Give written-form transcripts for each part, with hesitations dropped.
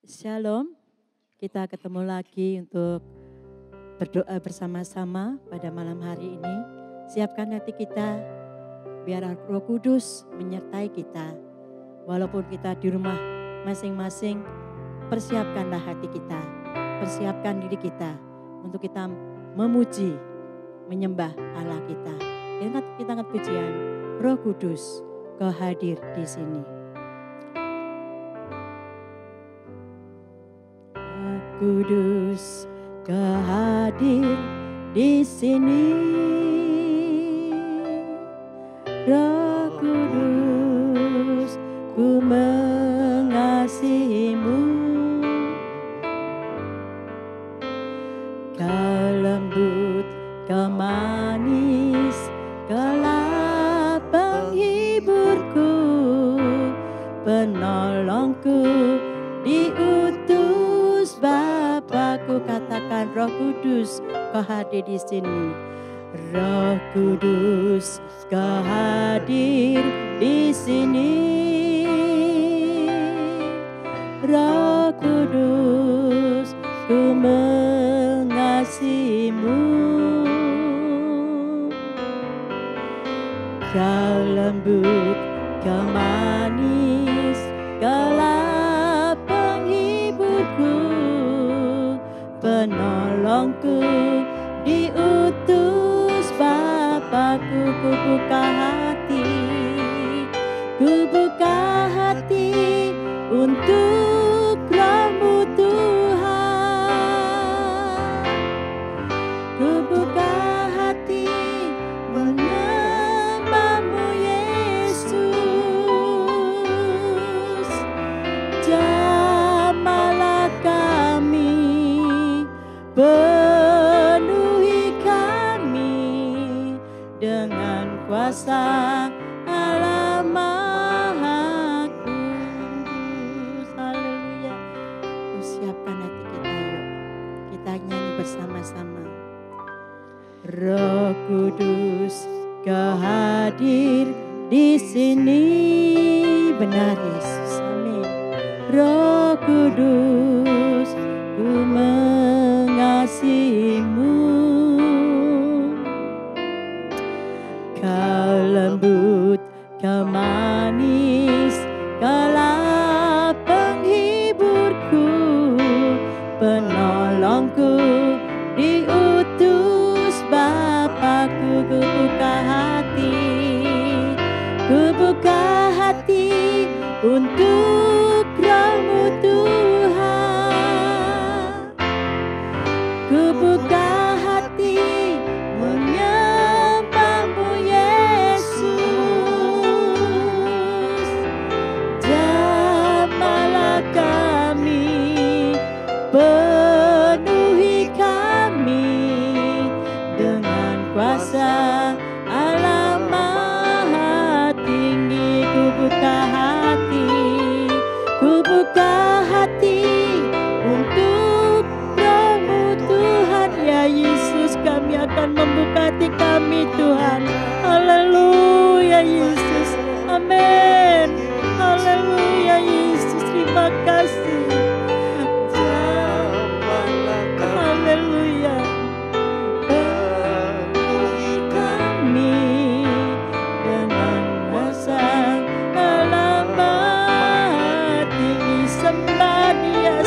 Shalom, kita ketemu lagi untuk berdoa bersama-sama pada malam hari ini. Siapkan hati kita, biar Roh Kudus menyertai kita. Walaupun kita di rumah masing-masing, persiapkanlah hati kita, persiapkan diri kita untuk kita memuji, menyembah Allah kita. Kita angkat pujian, Roh Kudus, Kau hadir di sini. Kudus, Kau hadir di sini. Roh Kudus, ku mengasihimu. Kau lembut, Kau manis, Kaulah penghiburku, penolongku, diutus Bapakku. Katakan, Roh Kudus, Kau hadir di sini. Roh Kudus, Kau hadir di sini. Roh Kudus, ku mengasihimu. Kau lembut, Kau manis, Kaulah penghiburku, penolongku, diutus Bapakku. Ku buka hati untuk Roh-Mu Tuhan. Ku buka hati menyembah-Mu Yesus. Jamahlah kami, penuhi kami dengan kuasa Allah Maha Kudus. Haleluya. Siapkan hati kita, yuk. Kita nyanyi bersama-sama. Roh Kudus, Kau hadir di sini. Benar, Yesus. Amin. Roh Kudus, ku mengasihimu. Kau lembut, Kau manis, Kaulah penghiburku, penolongku, diutus Bapakku. Ku buka hati untuk Roh-Mu Tuhan. Ku buka hati menyembah-Mu Yesus. Jamahlah kami, penuhi kami dengan kuasa Allah Maha Tinggi. Ku buka hati untuk Roh-Mu Tuhan. Ya Yesus, kami akan membuka hati kami, Tuhan. Haleluya Yesus, amin. Haleluya Yesus, terima kasih. Haleluya. Penuhi kami dengan kuasa Allah Maha Tinggi. Sembah Dia.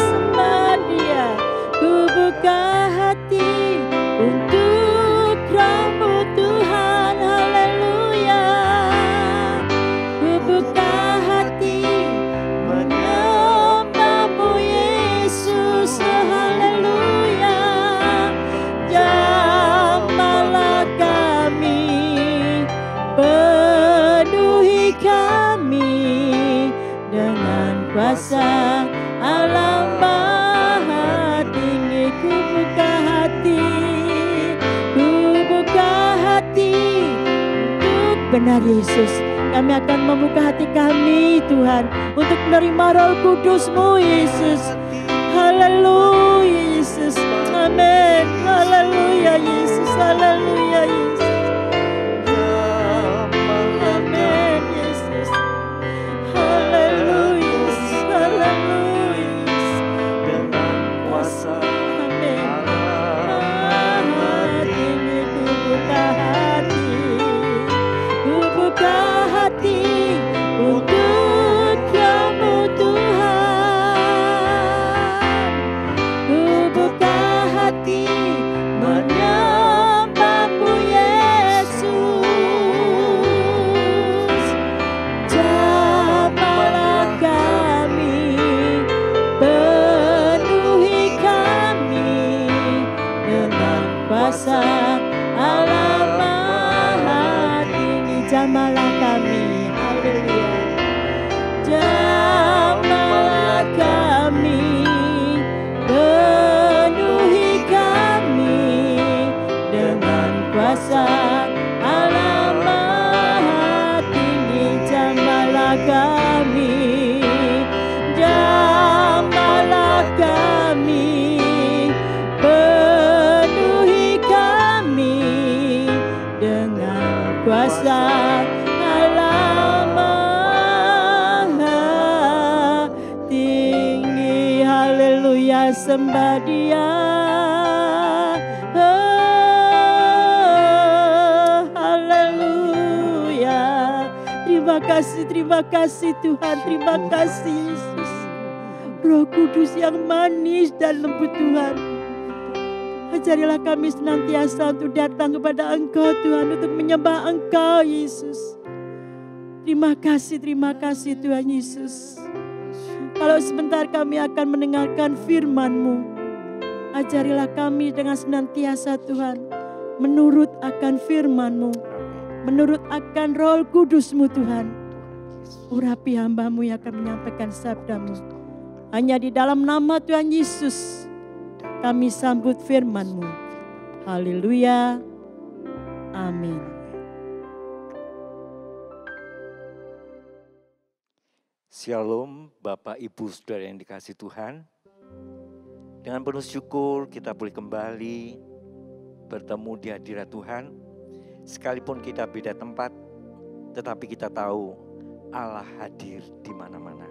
Ku buka hati untuk Roh-Mu Tuhan. Haleluya. Ku buka hati menyembah-Mu Yesus. Haleluya. Jamahlah kami, penuhi kami dengan kuasa Allah Maha Tinggi. Ku buka hati untuk benar Yesus. Kami akan membuka hati kami, Tuhan, untuk menerima Roh Kudus-Mu Yesus. Haleluya Yesus, amin. Haleluya Yesus, haleluya Yesus. Amin Yesus. Haleluya, haleluya. kami, penuhi kami dengan kuasa Allah Maha Tinggi. Jamahlah kami, jamahlah kami, penuhi kami dengan kuasa Allah Maha Tinggi. Haleluya, sembah Dia. Haleluya. Terima kasih Tuhan, terima kasih Yesus. Roh Kudus yang manis dan lembut Tuhan, ajarilah kami senantiasa untuk datang kepada Engkau Tuhan, untuk menyembah Engkau Yesus. Terima kasih Tuhan Yesus. Kalau sebentar kami akan mendengarkan firman-Mu, ajarilah kami dengan senantiasa Tuhan menurut akan firman-Mu, menurut akan Roh Kudus-Mu Tuhan. Urapi hamba-Mu yang akan menyampaikan sabda-Mu. Hanya di dalam nama Tuhan Yesus kami sambut firman-Mu. Haleluya. Amin. Shalom Bapak Ibu Saudara yang dikasihi Tuhan. Dengan penuh syukur kita boleh kembali bertemu di hadirat Tuhan. Sekalipun kita beda tempat, tetapi kita tahu Allah hadir di mana-mana.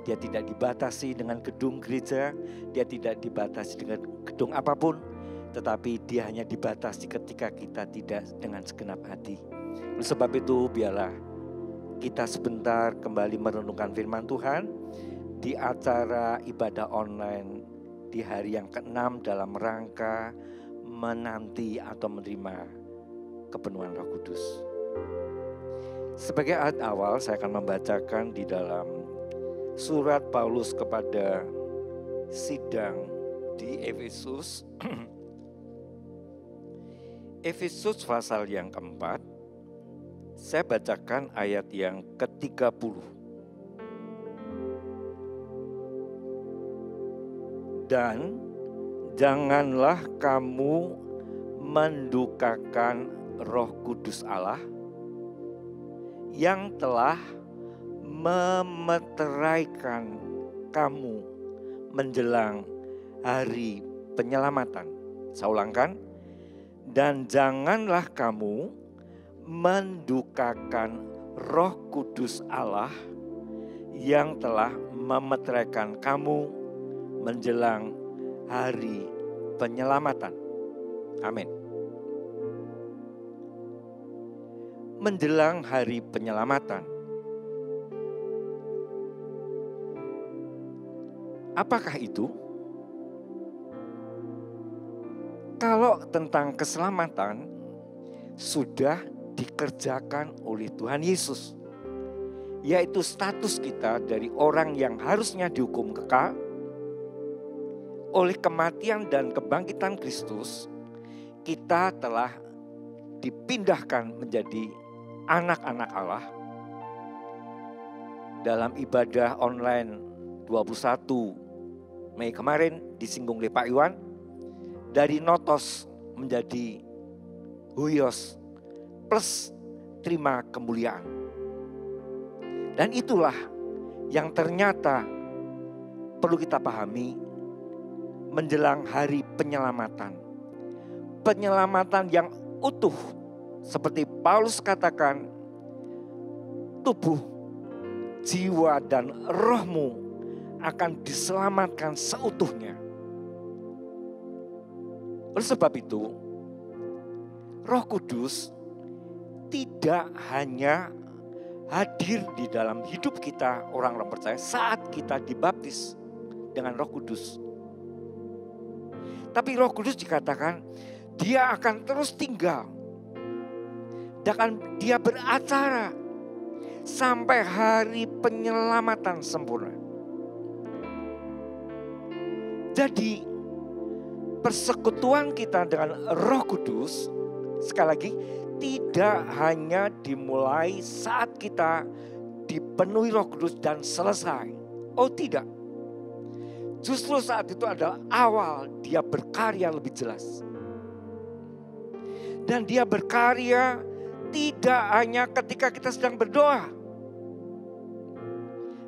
Dia tidak dibatasi dengan gedung gereja, dia tidak dibatasi dengan gedung apapun, tetapi dia hanya dibatasi ketika kita tidak dengan segenap hati. Oleh sebab itu biarlah kita sebentar kembali merenungkan firman Tuhan di acara ibadah online di hari yang ke-6 dalam rangka menanti atau menerima kepenuhan Roh Kudus. Sebagai ayat awal saya akan membacakan di dalam surat Paulus kepada sidang di Efesus. Efesus pasal yang keempat. Saya bacakan ayat yang ke-30. Dan janganlah kamu mendukakan Roh Kudus Allah yang telah memeteraikan kamu menjelang hari penyelamatan. Saya ulangkan, dan janganlah kamu mendukakan Roh Kudus Allah yang telah memeteraikan kamu menjelang hari penyelamatan. Amin. Menjelang hari penyelamatan. Apakah itu? Kalau tentang keselamatan sudah dikerjakan oleh Tuhan Yesus, yaitu status kita dari orang yang harusnya dihukum kekal, oleh kematian dan kebangkitan Kristus, kita telah dipindahkan menjadi anak-anak Allah. Dalam ibadah online 21 Mei kemarin disinggung oleh Pak Iwan, dari notos menjadi huios plus terima kemuliaan. Dan itulah yang ternyata perlu kita pahami menjelang hari penyelamatan. Penyelamatan yang utuh, seperti Paulus katakan, tubuh, jiwa dan rohmu akan diselamatkan seutuhnya. Oleh sebab itu, Roh Kudus tidak hanya hadir di dalam hidup kita orang-orang percaya saat kita dibaptis dengan Roh Kudus. Tapi Roh Kudus dikatakan dia akan terus tinggal. Dan dia beracara sampai hari penyelamatan sempurna. Jadi persekutuan kita dengan Roh Kudus, sekali lagi, tidak hanya dimulai saat kita dipenuhi Roh Kudus dan selesai. Oh tidak. Justru saat itu adalah awal dia berkarya lebih jelas. Dan dia berkarya tidak hanya ketika kita sedang berdoa.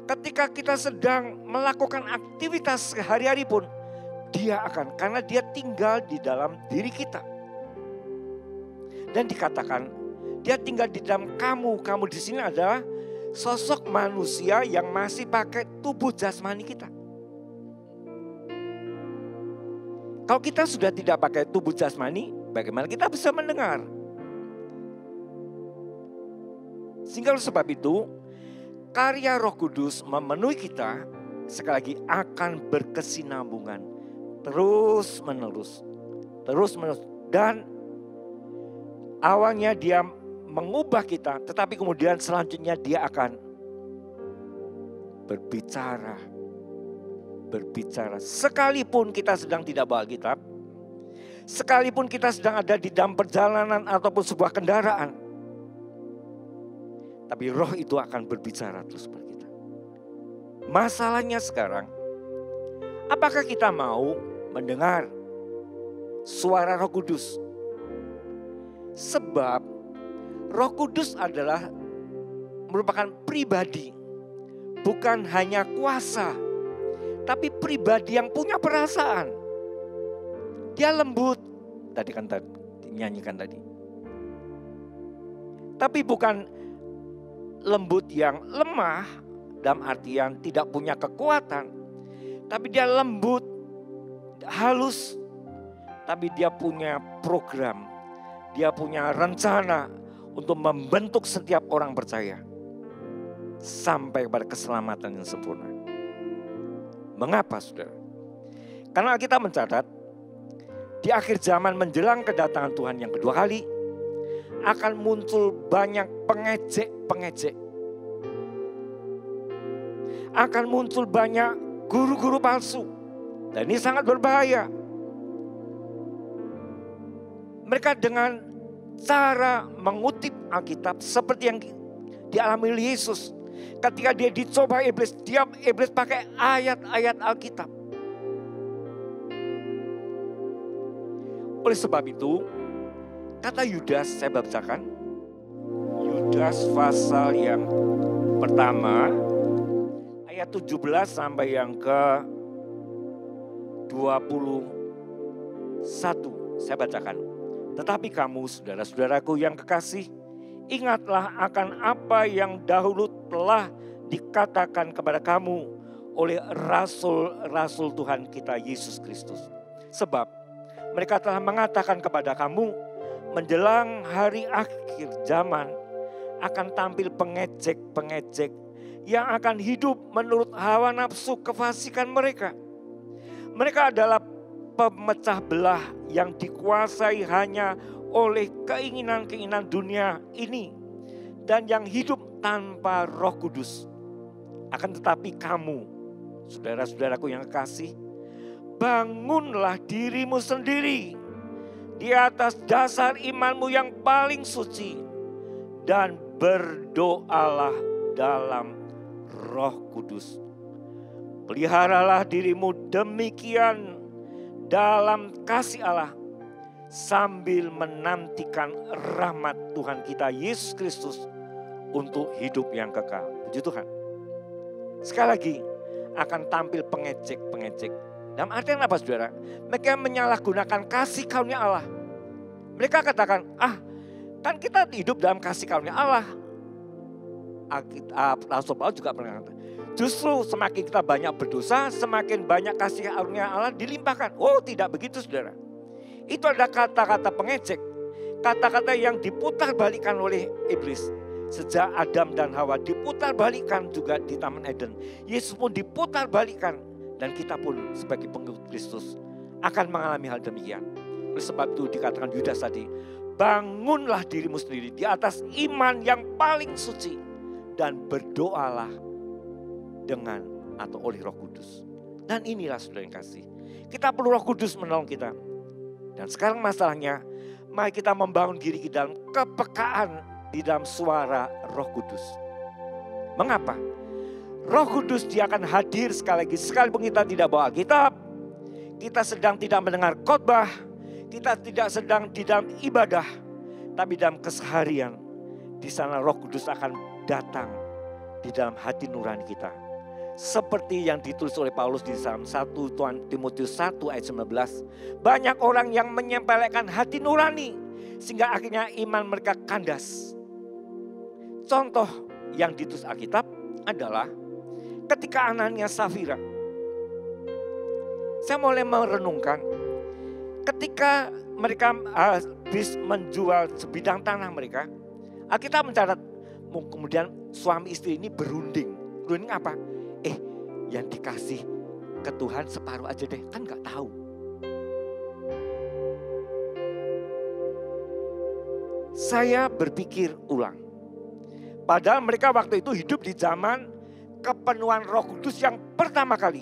Ketika kita sedang melakukan aktivitas sehari-hari pun, dia akan, karena dia tinggal di dalam diri kita. Dan dikatakan, dia tinggal di dalam kamu. Kamu di sini adalah sosok manusia yang masih pakai tubuh jasmani kita. Kalau kita sudah tidak pakai tubuh jasmani, bagaimana kita bisa mendengar? Sehingga oleh sebab itu, karya Roh Kudus memenuhi kita, sekali lagi akan berkesinambungan. Terus menerus. Dan awalnya dia mengubah kita, tetapi kemudian selanjutnya dia akan berbicara. Sekalipun kita sedang tidak bawa Alkitab, sekalipun kita sedang ada di dalam perjalanan ataupun sebuah kendaraan, tapi roh itu akan berbicara terus kepada kita. Masalahnya sekarang, apakah kita mau mendengar suara Roh Kudus? Sebab Roh Kudus adalah merupakan pribadi, bukan hanya kuasa, tapi pribadi yang punya perasaan. Dia lembut, tadi kan dinyanyikan tadi. Tapi bukan lembut yang lemah dalam artian tidak punya kekuatan. Tapi dia lembut, halus, tapi dia punya program. Dia punya rencana untuk membentuk setiap orang percaya sampai pada keselamatan yang sempurna. Mengapa, saudara? Karena kita mencatat di akhir zaman menjelang kedatangan Tuhan yang kedua kali akan muncul banyak pengejek-pengejek. Akan muncul banyak guru-guru palsu. Dan ini sangat berbahaya. Mereka dengan cara mengutip Alkitab seperti yang dialami Yesus. Ketika dia dicoba iblis, iblis pakai ayat-ayat Alkitab. Oleh sebab itu, kata Yudas, saya bacakan. Yudas pasal yang pertama, ayat 17 sampai yang ke 21. Saya bacakan. Tetapi kamu, saudara-saudaraku yang kekasih, ingatlah akan apa yang dahulu telah dikatakan kepada kamu oleh rasul-rasul Tuhan kita Yesus Kristus. Sebab mereka telah mengatakan kepada kamu, menjelang hari akhir zaman akan tampil pengejek-pengejek yang akan hidup menurut hawa nafsu kefasikan mereka. Mereka adalah pemecah belah yang dikuasai hanya oleh keinginan-keinginan dunia ini dan yang hidup tanpa Roh Kudus. Akan tetapi kamu, saudara-saudaraku yang kekasih, bangunlah dirimu sendiri di atas dasar imanmu yang paling suci dan berdoalah dalam Roh Kudus. Peliharalah dirimu demikian dalam kasih Allah sambil menantikan rahmat Tuhan kita Yesus Kristus untuk hidup yang kekal. Puji Tuhan. Sekali lagi akan tampil pengejek-pengejek. Dalam artian apa, saudara? Mereka menyalahgunakan kasih karunia Allah. Mereka katakan, kan kita hidup dalam kasih karunia Allah. Rasul Paulus juga pernah kata, justru semakin kita banyak berdosa, semakin banyak kasih karunia Allah dilimpahkan. Oh, tidak begitu, saudara. Itu adalah kata-kata pengejek. Kata-kata yang diputarbalikkan oleh iblis. Sejak Adam dan Hawa diputarbalikkan juga di Taman Eden. Yesus pun diputarbalikkan. Dan kita pun sebagai pengikut Kristus akan mengalami hal demikian. Oleh sebab itu dikatakan Yudas tadi, bangunlah dirimu sendiri di atas iman yang paling suci. Dan berdoalah dengan atau oleh Roh Kudus. Dan inilah saudara yang kasih. Kita perlu Roh Kudus menolong kita. Dan sekarang masalahnya, mari kita membangun diri kita dalam kepekaan di dalam suara Roh Kudus. Mengapa? Roh Kudus dia akan hadir sekali lagi. Sekalipun kita tidak bawa Alkitab, kita sedang tidak mendengar khotbah, kita tidak sedang di dalam ibadah, tapi dalam keseharian, di sana Roh Kudus akan datang di dalam hati nurani kita. Seperti yang ditulis oleh Paulus di dalam 1 Timotius 1 ayat 19. Banyak orang yang menyepelekan hati nurani sehingga akhirnya iman mereka kandas. Contoh yang ditulis Alkitab adalah ketika Anania Safira. Saya mulai merenungkan ketika mereka habis menjual sebidang tanah mereka. Alkitab mencatat kemudian suami istri ini berunding. Berunding apa? Yang dikasih ke Tuhan separuh aja deh, kan gak tahu. Saya berpikir ulang. Padahal mereka waktu itu hidup di zaman kepenuhan Roh Kudus yang pertama kali.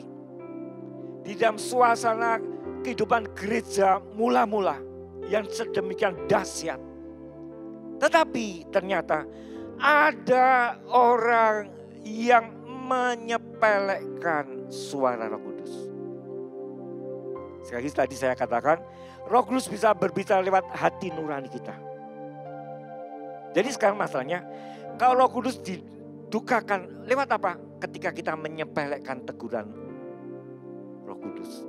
Di dalam suasana kehidupan gereja mula-mula yang sedemikian dahsyat. Tetapi ternyata ada orang yang menyepelekan suara Roh Kudus. Sekali lagi tadi saya katakan, Roh Kudus bisa berbicara lewat hati nurani kita. Jadi sekarang masalahnya, kalau Roh Kudus didukakan lewat apa? Ketika kita menyepelekan teguran Roh Kudus.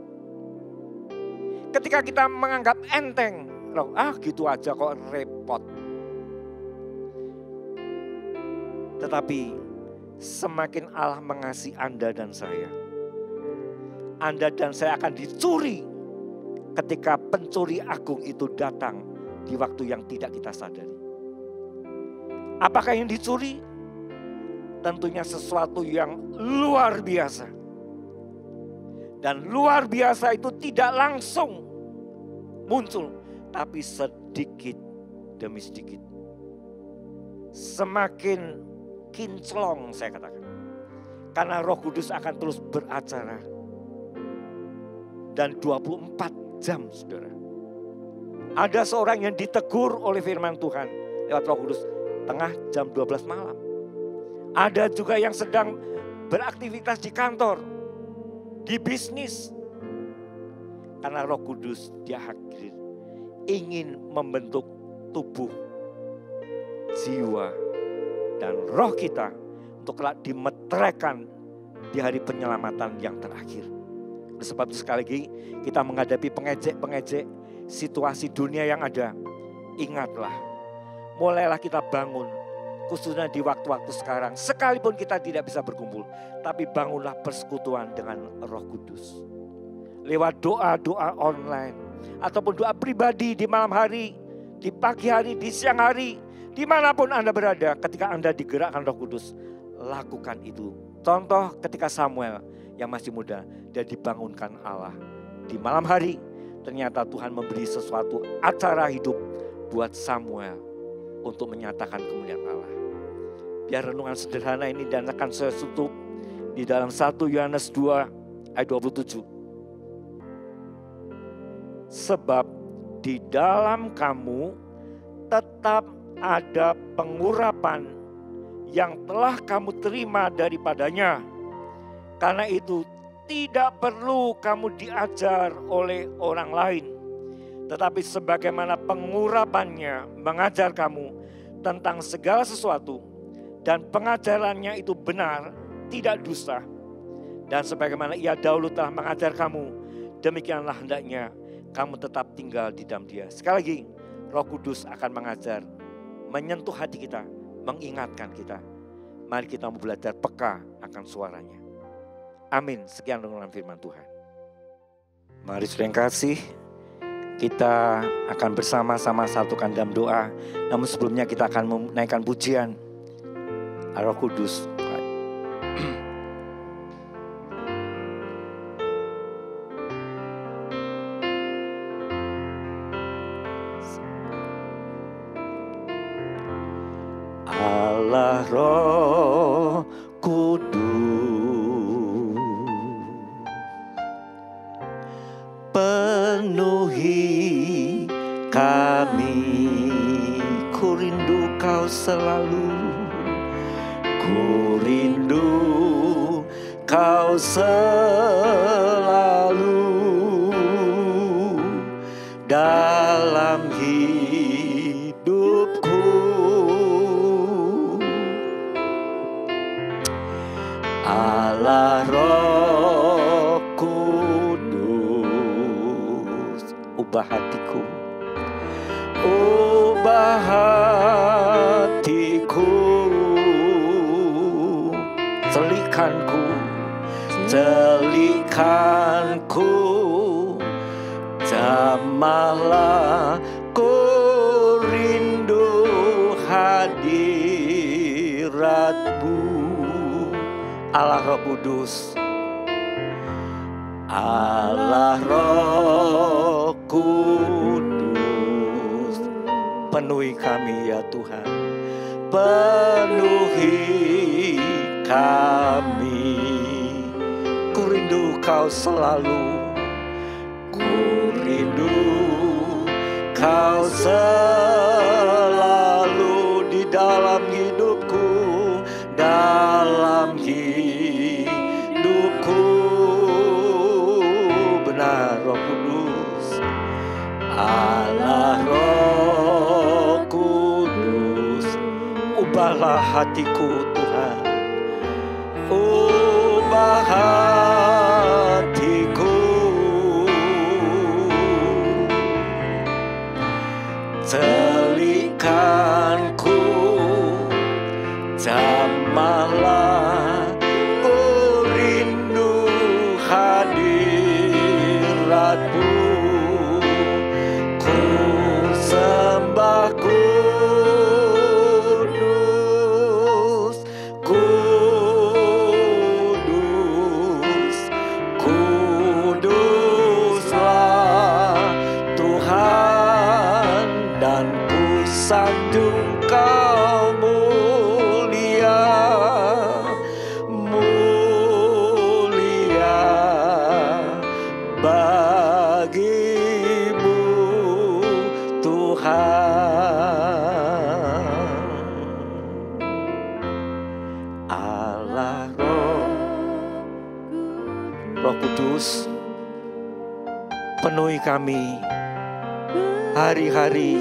Ketika kita menganggap enteng, gitu aja kok repot. Tetapi semakin Allah mengasihi Anda dan saya, Anda dan saya akan dicuri ketika pencuri agung itu datang di waktu yang tidak kita sadari. Apakah yang dicuri? Tentunya sesuatu yang luar biasa. Dan luar biasa itu tidak langsung muncul, tapi sedikit demi sedikit. Semakin kinclong saya katakan. Karena Roh Kudus akan terus beracara. Dan 24 jam saudara. Ada seorang yang ditegur oleh firman Tuhan lewat Roh Kudus tengah jam 12 malam. Ada juga yang sedang beraktivitas di kantor, di bisnis. Karena Roh Kudus dia hadir ingin membentuk tubuh, jiwa, dan roh kita untuk dimeteraikan di hari penyelamatan yang terakhir. Oleh sebab itu sekali lagi kita menghadapi pengejek-pengejek situasi dunia yang ada. Ingatlah, mulailah kita bangun khususnya di waktu-waktu sekarang. Sekalipun kita tidak bisa berkumpul, tapi bangunlah persekutuan dengan Roh Kudus. Lewat doa-doa online ataupun doa pribadi di malam hari, di pagi hari, di siang hari, dimanapun Anda berada, ketika Anda digerakkan Roh Kudus, lakukan itu. Contoh ketika Samuel yang masih muda, dia dibangunkan Allah. Di malam hari, ternyata Tuhan memberi sesuatu acara hidup buat Samuel untuk menyatakan kemuliaan Allah. Biar renungan sederhana ini dan akan saya tutup di dalam 1 Yohanes 2 ayat 27. Sebab di dalam kamu tetap ada pengurapan yang telah kamu terima daripadanya. Karena itu tidak perlu kamu diajar oleh orang lain. Tetapi sebagaimana pengurapannya mengajar kamu tentang segala sesuatu. Dan pengajarannya itu benar, tidak dusta. Dan sebagaimana ia dahulu telah mengajar kamu, demikianlah hendaknya kamu tetap tinggal di dalam dia. Sekali lagi, Roh Kudus akan mengajar, menyentuh hati kita, mengingatkan kita. Mari kita mau belajar peka akan suaranya. Amin. Sekian renungan firman Tuhan. Mari saudara yang kasih, kita akan bersama-sama satukan dalam doa. Namun sebelumnya kita akan menaikkan pujian Roh Kudus. Allah Roh Kudus, penuhi kami, ku rindu kau selalu, ku rindu Kau selalu dalam hidupku. Allah Roh Kudus, ubah hatiku, ubah hatiku, celikanku, celikanku, jamahlah ku rindu hadiratmu. Allah Roh Kudus, Allah Roh Kudus, penuhi kami ya Tuhan, penuhi kami. Ku rindu Kau selalu, ku rindu Kau selalu di dalam hidupku, dalam hidupku. Benar Roh Kudus, Allah Roh Kudus, ubahlah hatiku Tuhan, ubah hatiku, celikanku, jamahlah ku rindu hadiratmu. Ku sembah kudus, kudus, kuduslah Tuhan, dan ku sanjung Kau mulia, mulia bagimu Tuhan. Allah Roh Kudus, penuhi kami hari-hari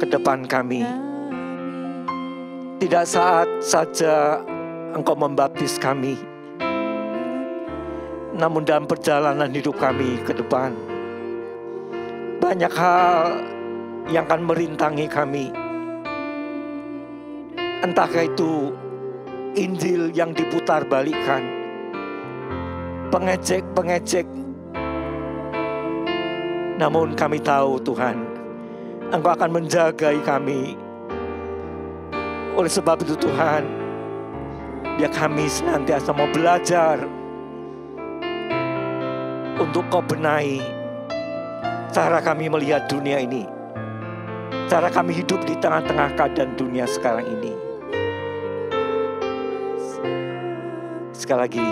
ke depan kami. Tidak saat saja Engkau membaptis kami, namun dalam perjalanan hidup kami ke depan, banyak hal yang akan merintangi kami. Entahkah itu Injil yang diputar balikan, pengejek-pengejek. Namun kami tahu Tuhan, Engkau akan menjagai kami. Oleh sebab itu Tuhan, biar kami senantiasa mau belajar untuk Kau benahi cara kami melihat dunia ini, cara kami hidup di tengah-tengah keadaan dunia sekarang ini. Sekali lagi,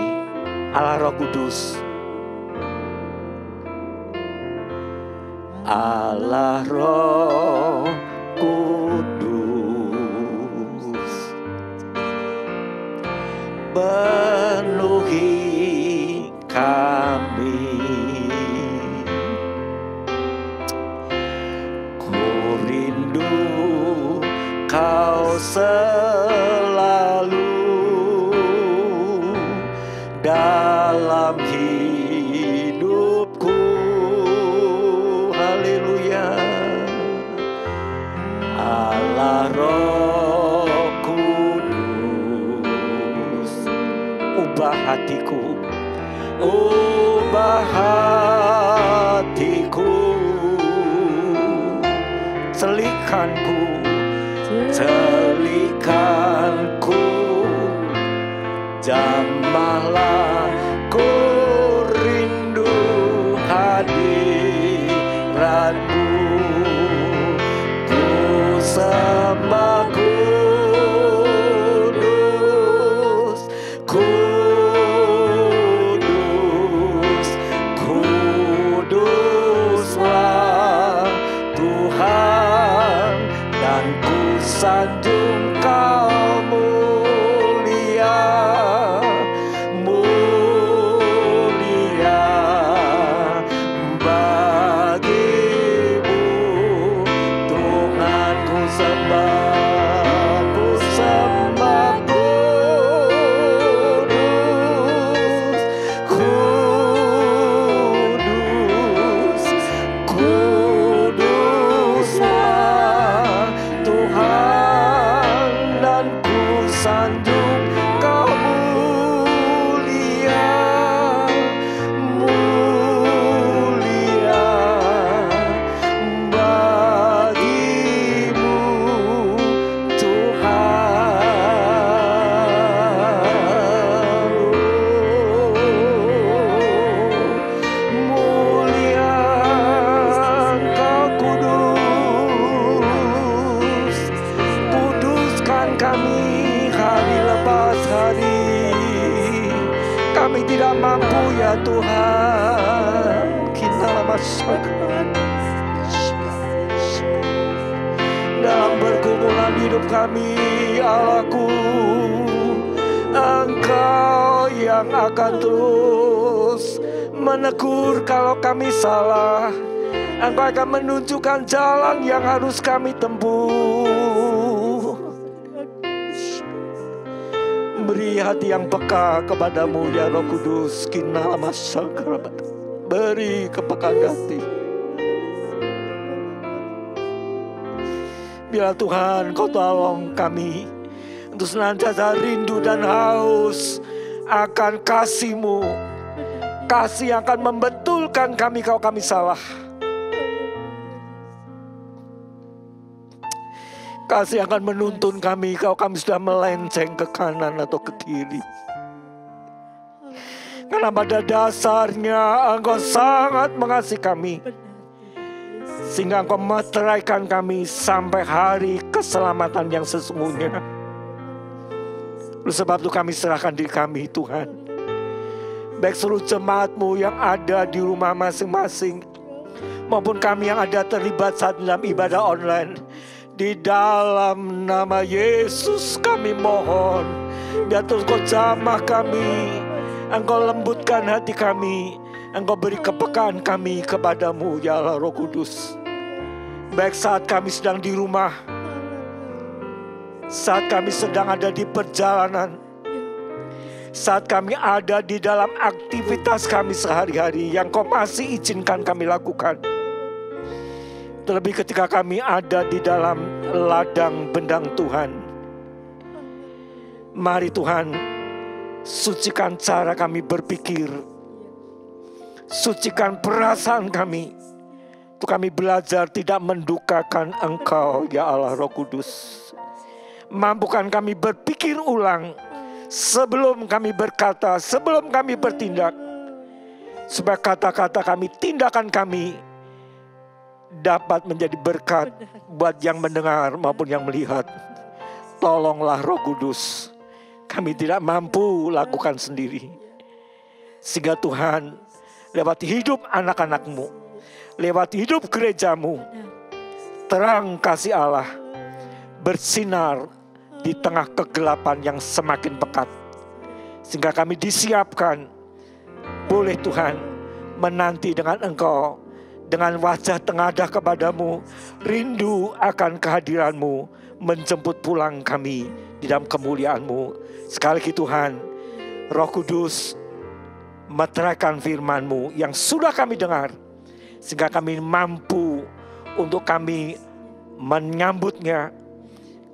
Allah Roh Kudus, Allah Roh Kudus, penuhi kami. Ku rindu Kau selalu dalam hidupku. Haleluya. Allah Roh Kudus, ubah hatiku, ubah hatiku, celikanku, celikanku, jamahlah ku rindu hadiratmu. Ku sembah kudus, kudus, kuduslah Tuhan, dan ku sanjung Kau mulia, mulia Dalam pergumulan hidup kami, Allahku, Engkau yang akan terus menegur kalau kami salah. Engkau akan menunjukkan jalan yang harus kami tempuh. Beri hati yang peka kepadamu ya Roh Kudus. Beri kepekaan hati. Biar Tuhan Kau tolong kami untuk senantiasa rindu dan haus akan kasih-Mu. Kasih yang akan membetulkan kami kalau kami salah. Kasih yang akan menuntun kami kalau kami sudah melenceng ke kanan atau ke kiri. Karena pada dasarnya Engkau sangat mengasihi kami. Sehingga Engkau meteraikan kami sampai hari keselamatan yang sesungguhnya. Oleh sebab itu kami serahkan diri kami Tuhan. Baik seluruh jemaat-Mu yang ada di rumah masing-masing, maupun kami yang ada terlibat saat dalam ibadah online. Di dalam nama Yesus kami mohon, biar terus Kau jamah kami, Engkau lembutkan hati kami, Engkau beri kepekaan kami kepadamu ya Allah Roh Kudus. Baik saat kami sedang di rumah, saat kami sedang ada di perjalanan, saat kami ada di dalam aktivitas kami sehari-hari yang Kau masih izinkan kami lakukan. Terlebih ketika kami ada di dalam ladang bendang Tuhan. Mari Tuhan, sucikan cara kami berpikir, sucikan perasaan kami, untuk kami belajar tidak mendukakan Engkau ya Allah Roh Kudus. Mampukan kami berpikir ulang sebelum kami berkata, sebelum kami bertindak, supaya kata-kata kami, tindakan kami dapat menjadi berkat buat yang mendengar maupun yang melihat. Tolonglah Roh Kudus, kami tidak mampu lakukan sendiri. Sehingga Tuhan, lewat hidup anak-anak-Mu, lewat hidup gereja-Mu, terang kasih Allah bersinar di tengah kegelapan yang semakin pekat. Sehingga kami disiapkan, boleh Tuhan menanti dengan Engkau, dengan wajah tengadah kepadamu, rindu akan kehadiran-Mu, menjemput pulang kami di dalam kemuliaan-Mu. Sekali lagi Tuhan, Roh Kudus, meteraikan firman-Mu yang sudah kami dengar, sehingga kami mampu untuk kami menyambutnya,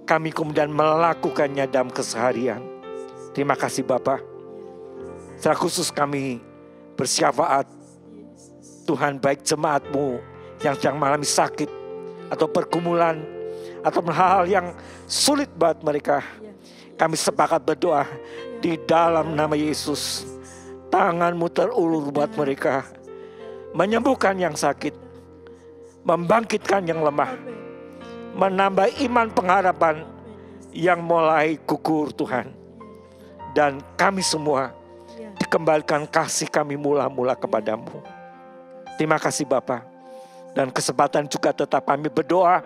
kami kemudian melakukannya dalam keseharian. Terima kasih Bapa. Secara khusus kami bersyafaat, Tuhan, baik jemaat-Mu yang sedang mengalami sakit atau pergumulan atau hal-hal yang sulit buat mereka, kami sepakat berdoa di dalam nama Yesus. Tangan-Mu terulur buat mereka, menyembuhkan yang sakit, membangkitkan yang lemah, menambah iman pengharapan yang mulai gugur Tuhan. Dan kami semua dikembalikan kasih kami mula-mula kepadamu. Terima kasih Bapa. Dan kesempatan juga tetap kami berdoa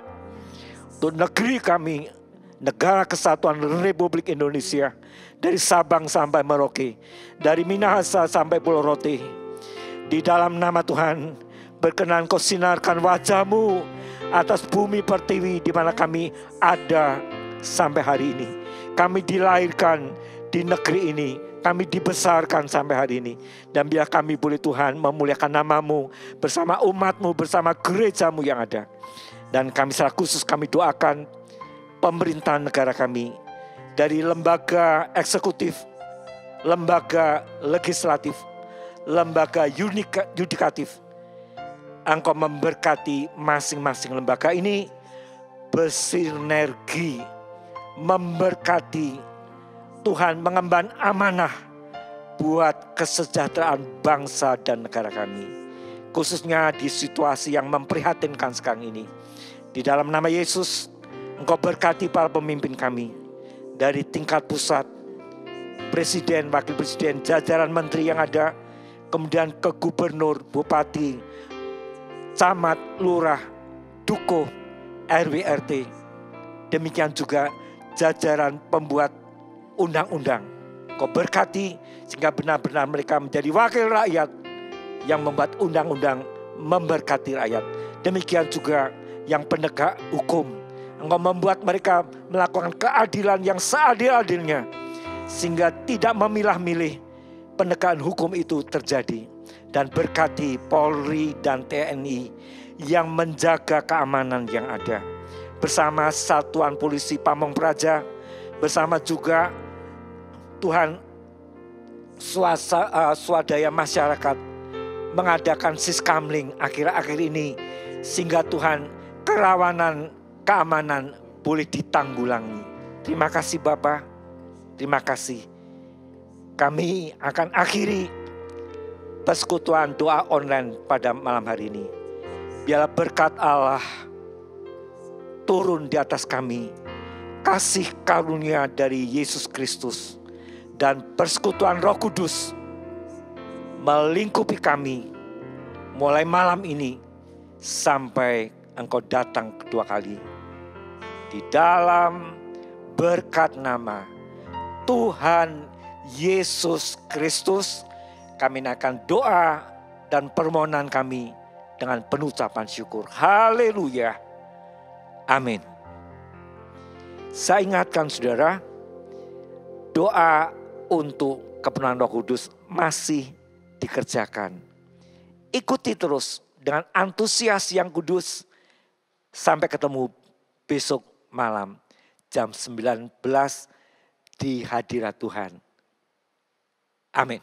untuk negeri kami, Negara Kesatuan Republik Indonesia, dari Sabang sampai Merauke, dari Minahasa sampai Pulau Rote. Di dalam nama Tuhan, berkenan Kau sinarkan wajah-Mu atas bumi pertiwi di mana kami ada sampai hari ini. Kami dilahirkan di negeri ini, kami dibesarkan sampai hari ini. Dan biar kami boleh Tuhan memuliakan nama-Mu bersama umat-Mu, bersama gereja-Mu yang ada. Dan kami secara khusus kami doakan pemerintahan negara kami, dari lembaga eksekutif, lembaga legislatif, lembaga yudikatif. Engkau memberkati masing-masing lembaga ini bersinergi, memberkati Tuhan, mengemban amanah buat kesejahteraan bangsa dan negara kami. Khususnya di situasi yang memprihatinkan sekarang ini. Di dalam nama Yesus, Engkau berkati para pemimpin kami. Dari tingkat pusat, presiden, wakil presiden, jajaran menteri yang ada, kemudian ke gubernur, bupati, camat, lurah, dukuh, RW, RT. Demikian juga jajaran pembuat undang-undang. Kau berkati sehingga benar-benar mereka menjadi wakil rakyat yang membuat undang-undang memberkati rakyat. Demikian juga yang penegak hukum. Engkau membuat mereka melakukan keadilan yang seadil-adilnya. Sehingga tidak memilah-milih, penegakan hukum itu terjadi. Dan berkati Polri dan TNI yang menjaga keamanan yang ada. Bersama Satuan Polisi Pamong Praja, bersama juga Tuhan swadaya masyarakat mengadakan siskamling akhir-akhir ini, sehingga Tuhan kerawanan keamanan boleh ditanggulangi. Terima kasih Bapa, terima kasih. Kami akan akhiri persekutuan doa online pada malam hari ini. Biarlah berkat Allah turun di atas kami, kasih karunia dari Yesus Kristus dan persekutuan Roh Kudus melingkupi kami mulai malam ini sampai Engkau datang kedua kali. Di dalam berkat nama Tuhan Yesus Kristus, kami akan doa dan permohonan kami dengan penuh ucapan syukur. Haleluya. Amin. Saya ingatkan saudara, doa untuk kepenuhan Roh Kudus masih dikerjakan. Ikuti terus dengan antusias yang kudus. Sampai ketemu besok malam jam 19 di hadirat Tuhan. Amin.